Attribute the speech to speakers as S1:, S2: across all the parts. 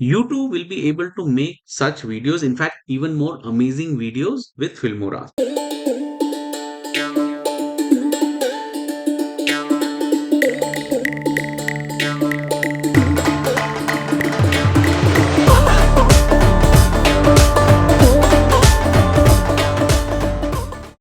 S1: You too will be able to make such videos, in fact, even more amazing videos with Filmora.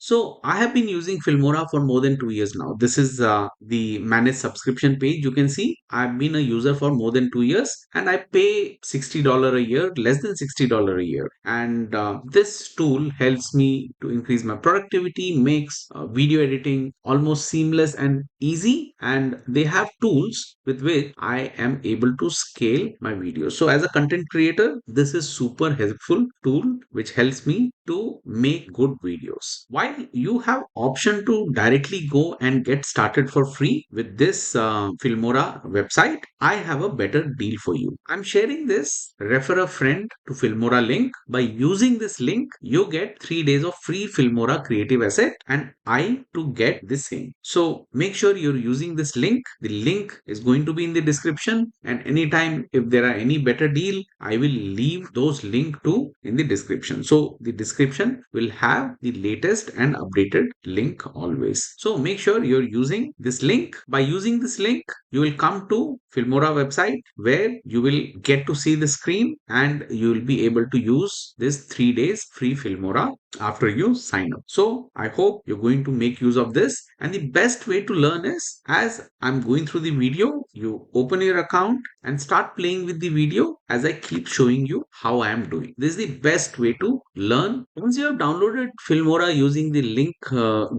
S1: So I have been using Filmora for more than 2 years now. This is the managed subscription page. You can see I've been a user for more than 2 years and I pay $60 a year, less than $60 a year. And this tool helps me to increase my productivity, makes video editing almost seamless and easy. And they have tools with which I am able to scale my videos. So as a content creator, this is super helpful tool which helps me to make good videos. While you have option to directly go and get started for free with this Filmora website, I have a better deal for you. I'm sharing this refer a friend to Filmora link. By using this link, you get 3 days of free Filmora creative asset and I to get the same. So make sure you're using this link. The link is going to be in the description, and anytime if there are any better deal, I will leave those link to in the description. So the description will have the latest and updated link always. So make sure you're using this link. By using this link, you will come to Filmora website where you will get to see the screen and you will be able to use this 3 days free Filmora after you sign up. So I hope you're going to make use of this. And the best way to learn is, as I'm going through the video, you open your account and start playing with the video as I keep showing you how I am doing. This is the best way to learn. Once you have downloaded Filmora using the link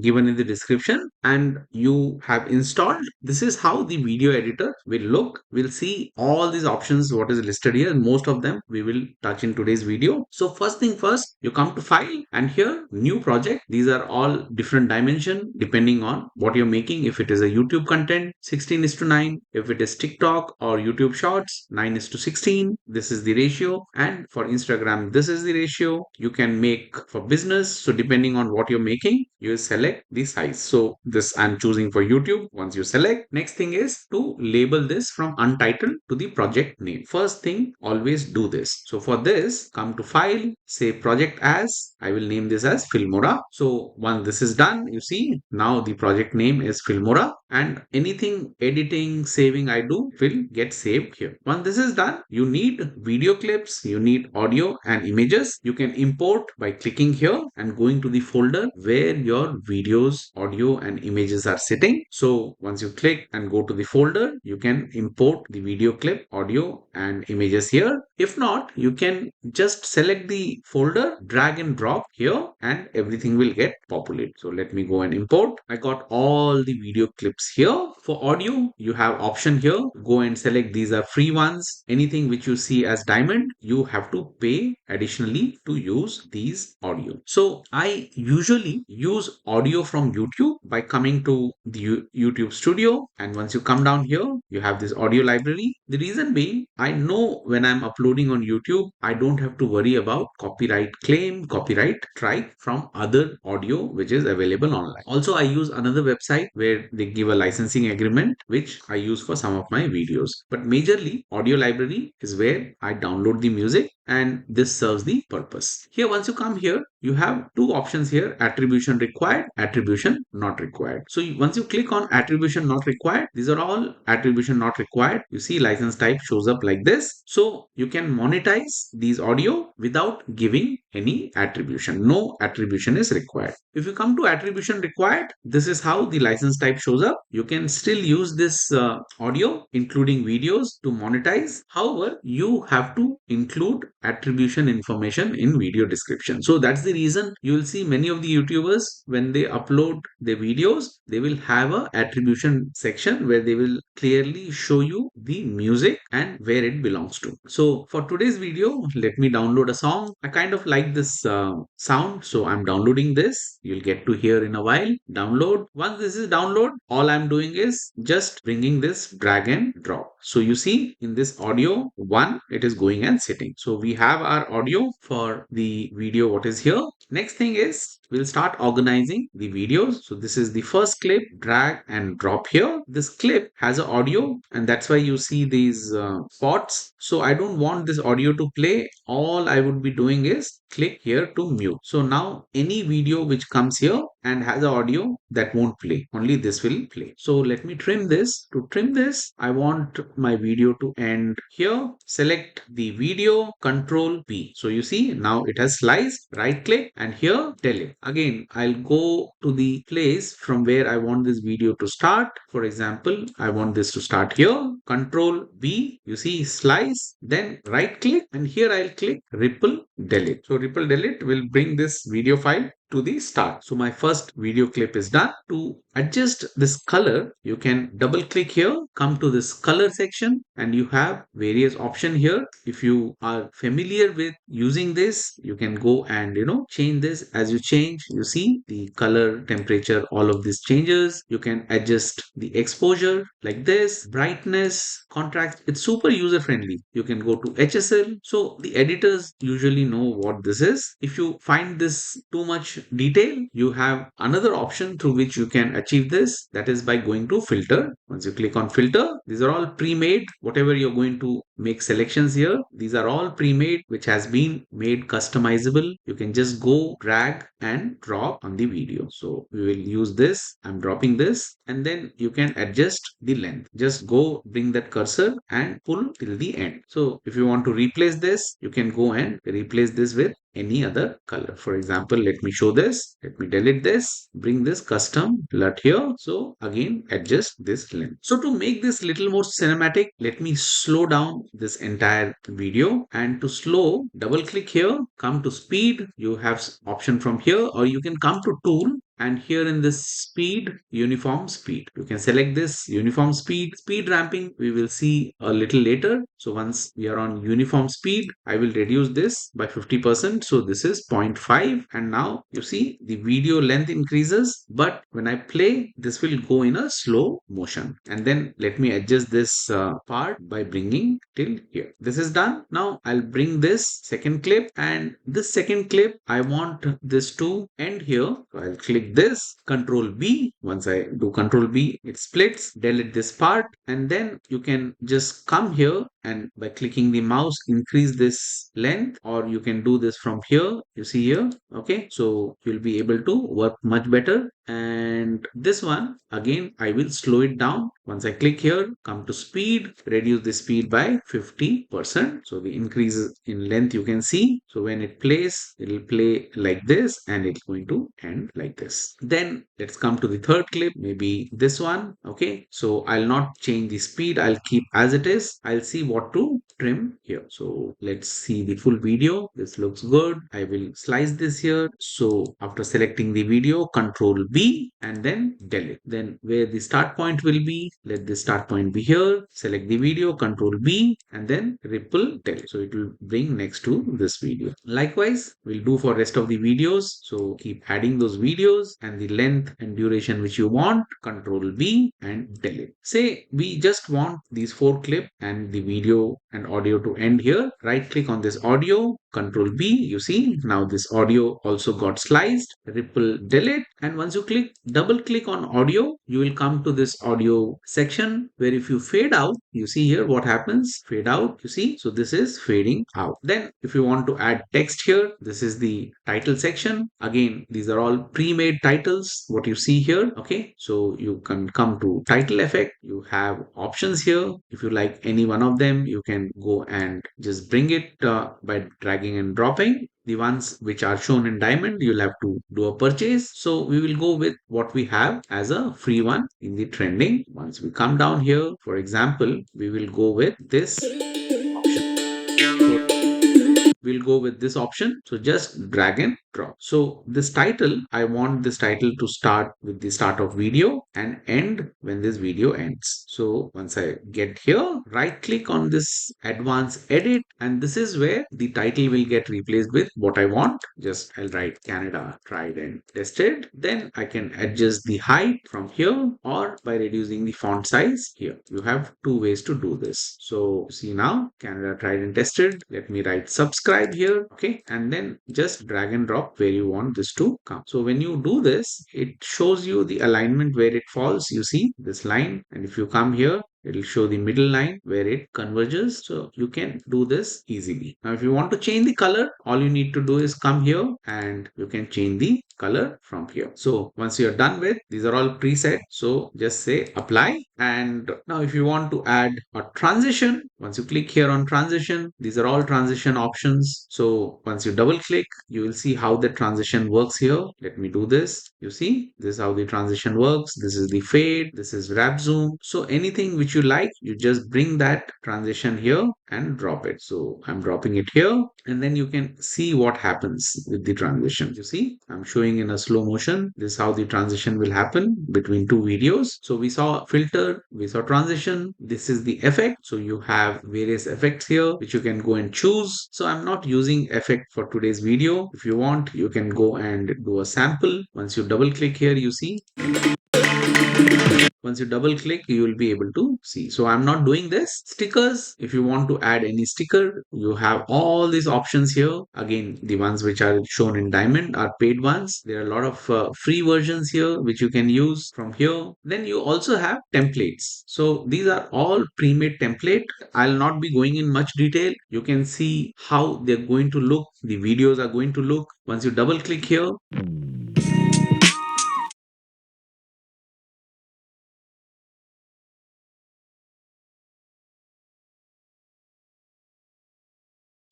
S1: given in the description and you have installed, this is how the video editor will look. We'll see all these options what is listed here, and most of them we will touch in today's video. So first thing first, you come to file and here new project. These are all different dimension depending on what you're making. If it is a YouTube content, 16:9. If it is TikTok or YouTube shorts, 9:16. This is the ratio. And for Instagram, this is the ratio. You can make for business. So depending on what you're making, you select the size. So this I'm choosing for YouTube. Once you select, next thing is to label this from untitled to the project name. First thing, always do this. So for this, come to file, say project as, I will name this as Filmora. So once this is done, you see now the project name is Filmora, and anything editing, saving I do will get saved here. Once this is done, you need video clips, you need audio and images. You can import by clicking here and going to the folder where your videos, audio and images are sitting. So once you click and go to the folder, you can import the video clip, audio and images here. If not, you can just select the folder, drag and drop here, and everything will get populated. So let me go and import. I got all the video clips here. For audio, you have option here. Go and select, these are free ones. Anything which you see as diamond, you have to pay additionally to use these audio. So I usually use audio from YouTube by coming to the YouTube studio, and once you come down here, you have this audio library. The reason being, I know when I'm uploading on YouTube, I don't have to worry about copyright claim, copyright strike from other audio which is available online. Also, I use another website where they give a licensing agreement which I use for some of my videos. But majorly, audio library is where I download the music, and this serves the purpose. Here, once you come here, you have two options here: attribution required, attribution not required. So once you click on attribution not required, these are all attribution not required. You see license type shows up like this. So you can monetize these audio without giving any attribution. No attribution is required. If you come to attribution required, this is how the license type shows up. You can still use this audio including videos to monetize. However, you have to include attribution information in video description. So that's the reason you will see many of the YouTubers, when they upload their videos, they will have a attribution section where they will clearly show you the music and where it belongs to. So for today's video, let me download a song. I kind of like this sound, so I'm downloading this. You'll get to hear in a while. Download. Once this is download, all all I'm doing is just bringing this drag and drop. So you see in this audio one, it is going and sitting. So we have our audio for the video what is here. Next thing is we'll start organizing the videos. So this is the first clip, drag and drop here. This clip has an audio and that's why you see these spots. So I don't want this audio to play. All I would be doing is click here to mute. So now any video which comes here and has audio that won't play, only this will play. So let me trim this. To trim this, I want my video to end here. Select the video, Control P. So you see now it has sliced, right click and here delete. Again, I'll go to the place from where I want this video to start. For example, I want this to start here. Control B, you see slice, then right click and here I'll click ripple delete. So ripple delete will bring this video file to the start. So my first video clip is done. To adjust this color, you can double click here, come to this color section and you have various options here. If you are familiar with using this, you can go and change this. As you change, you see the color, temperature, all of this changes. You can adjust the exposure like this, brightness, contrast. It's super user friendly. You can go to HSL. So the editors usually know what this is. If you find this too much detail, you have another option through which you can achieve this. That is by going to filter. Once you click on filter, these are all pre-made. Whatever you're going to make selections here, these are all pre-made, which has been made customizable. You can just go drag and drop on the video. So we will use this. I'm dropping this and then you can adjust the length. Just go bring that cursor and pull till the end. So if you want to replace this, you can go and replace this with any other color. For example, let me show this. Let me delete this, bring this custom LUT here. So again, adjust this length. So to make this little more cinematic, let me slow down this entire video, and to slow, double click here, come to speed. You have option from here, or you can come to tool and here in this speed, uniform speed, you can select this uniform speed. Speed ramping we will see a little later. So once we are on uniform speed, I will reduce this by 50%. So this is 0.5 and now you see the video length increases, but when I play, this will go in a slow motion. And then let me adjust this part by bringing till here. This is done. Now I'll bring this second clip, and this second clip I want this to end here. So I'll click this, Control B. Once I do Control B, it splits. Delete this part, and then you can just come here and by clicking the mouse increase this length, or you can do this from here. You see here, okay, so you'll be able to work much better. And this one again, I will slow it down. Once I click here, come to speed, reduce the speed by 50%. So the increase in length you can see. So when it plays, it will play like this and it's going to end like this. Then let's come to the third clip, maybe this one. Okay, so I'll not change the speed, I'll keep as it is. I'll see what to trim here. So let's see the full video. This looks good. I will slice this here. So after selecting the video, Control B and then delete. Then where the start point will be, let the start point be here. Select the video, Control B and then ripple delete. So it will bring next to this video. Likewise, we'll do for rest of the videos. So keep adding those videos and the length and duration which you want. Control B and delete. Say we just want these 4 clips and the video and audio to end here. Right click on this audio, Control B, you see now this audio also got sliced, ripple delete. And once you double click on audio, you will come to this audio section where if you fade out, you see here what happens, fade out, you see, so this is fading out. Then if you want to add text here, this is the title section. Again, these are all pre-made titles, what you see here. Okay, so you can come to title effect, you have options here. If you like any one of them, you can go and just bring it by dragging and dropping. The ones which are shown in diamond, you'll have to do a purchase. So we will go with what we have as a free one in the trending. Once we come down here, for example, we will go with this option. So we'll go with this option. So just drag and drop. So this title, I want this title to start with the start of video and end when this video ends. So once I get here, right click on this advanced edit, and this is where the title will get replaced with what I want. Just I'll write Canada tried and tested. Then I can adjust the height from here or by reducing the font size here. You have two ways to do this. So see now Canada tried and tested. Let me write subscribe here. Okay. And then just drag and drop where you want this to come. So when you do this, it shows you the alignment where it falls. You see this line. And if you come here, it'll show the middle line where it converges. So you can do this easily. Now, if you want to change the color, all you need to do is come here and you can change the color from here. So once you're done with, these are all preset. So just say apply. And now if you want to add a transition, once you click here on transition, these are all transition options. So once you double click, you will see how the transition works here. Let me do this. You see, this is how the transition works. This is the fade. This is wrap zoom. So anything which you like, you just bring that transition here and drop it. So I'm dropping it here, and then you can see what happens with the transition. You see, I'm showing in a slow motion. This is how the transition will happen between two videos. So we saw filter, we saw transition. This is the effect. So you have various effects here which you can go and choose. So I'm not using effect for today's video. If you want, you can go and do a sample. Once you double click here, you see, once you double click, you will be able to see. So I'm not doing this. Stickers, if you want to add any sticker, you have all these options here. Again, the ones which are shown in diamond are paid ones. There are a lot of free versions here which you can use from here. Then you also have templates. So these are all pre-made template. I'll not be going in much detail. You can see how they're going to look. The videos are going to look. Once you double click here,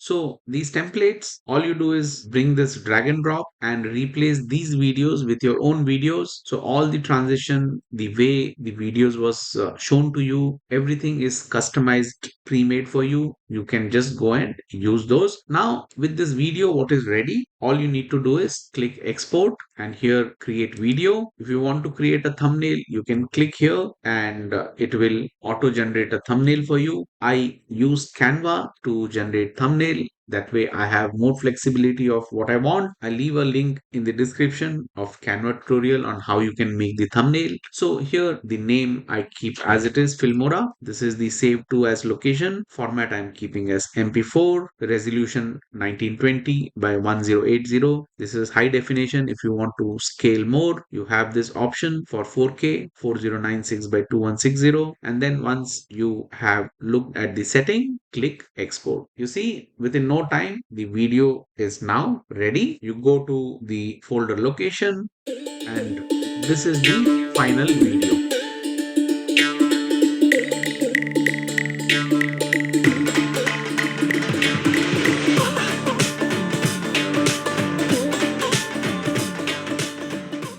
S1: so these templates, all you do is bring this drag and drop and replace these videos with your own videos. So all the transition, the way the videos was shown to you, everything is customized, pre-made for you. You can just go and use those. Now with this video, what is ready? All you need to do is click export and here create video. If you want to create a thumbnail, you can click here and it will auto generate a thumbnail for you. I use Canva to generate thumbnail. That way I have more flexibility of what I want. I leave a link in the description of Canva tutorial on how you can make the thumbnail. So here the name I keep as it is, Filmora. This is the save to as location. Format I'm keeping as MP4. Resolution 1920 by 1080. This is high definition. If you want to scale more, you have this option for 4K 4096 by 2160. And then once you have looked at the setting, click export. You see, within no time, the video is now ready. You go to the folder location and this is the final video.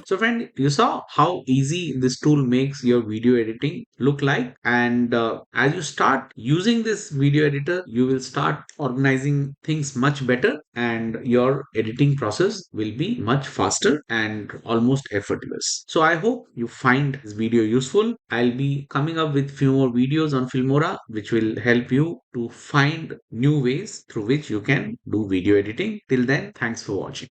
S1: So friend, you saw how easy this tool makes your video editing look like. And as you start using this video editor, you will start organizing things much better and your editing process will be much faster and almost effortless. So I hope you find this video useful. I'll be coming up with few more videos on Filmora, which will help you to find new ways through which you can do video editing. Till then, thanks for watching.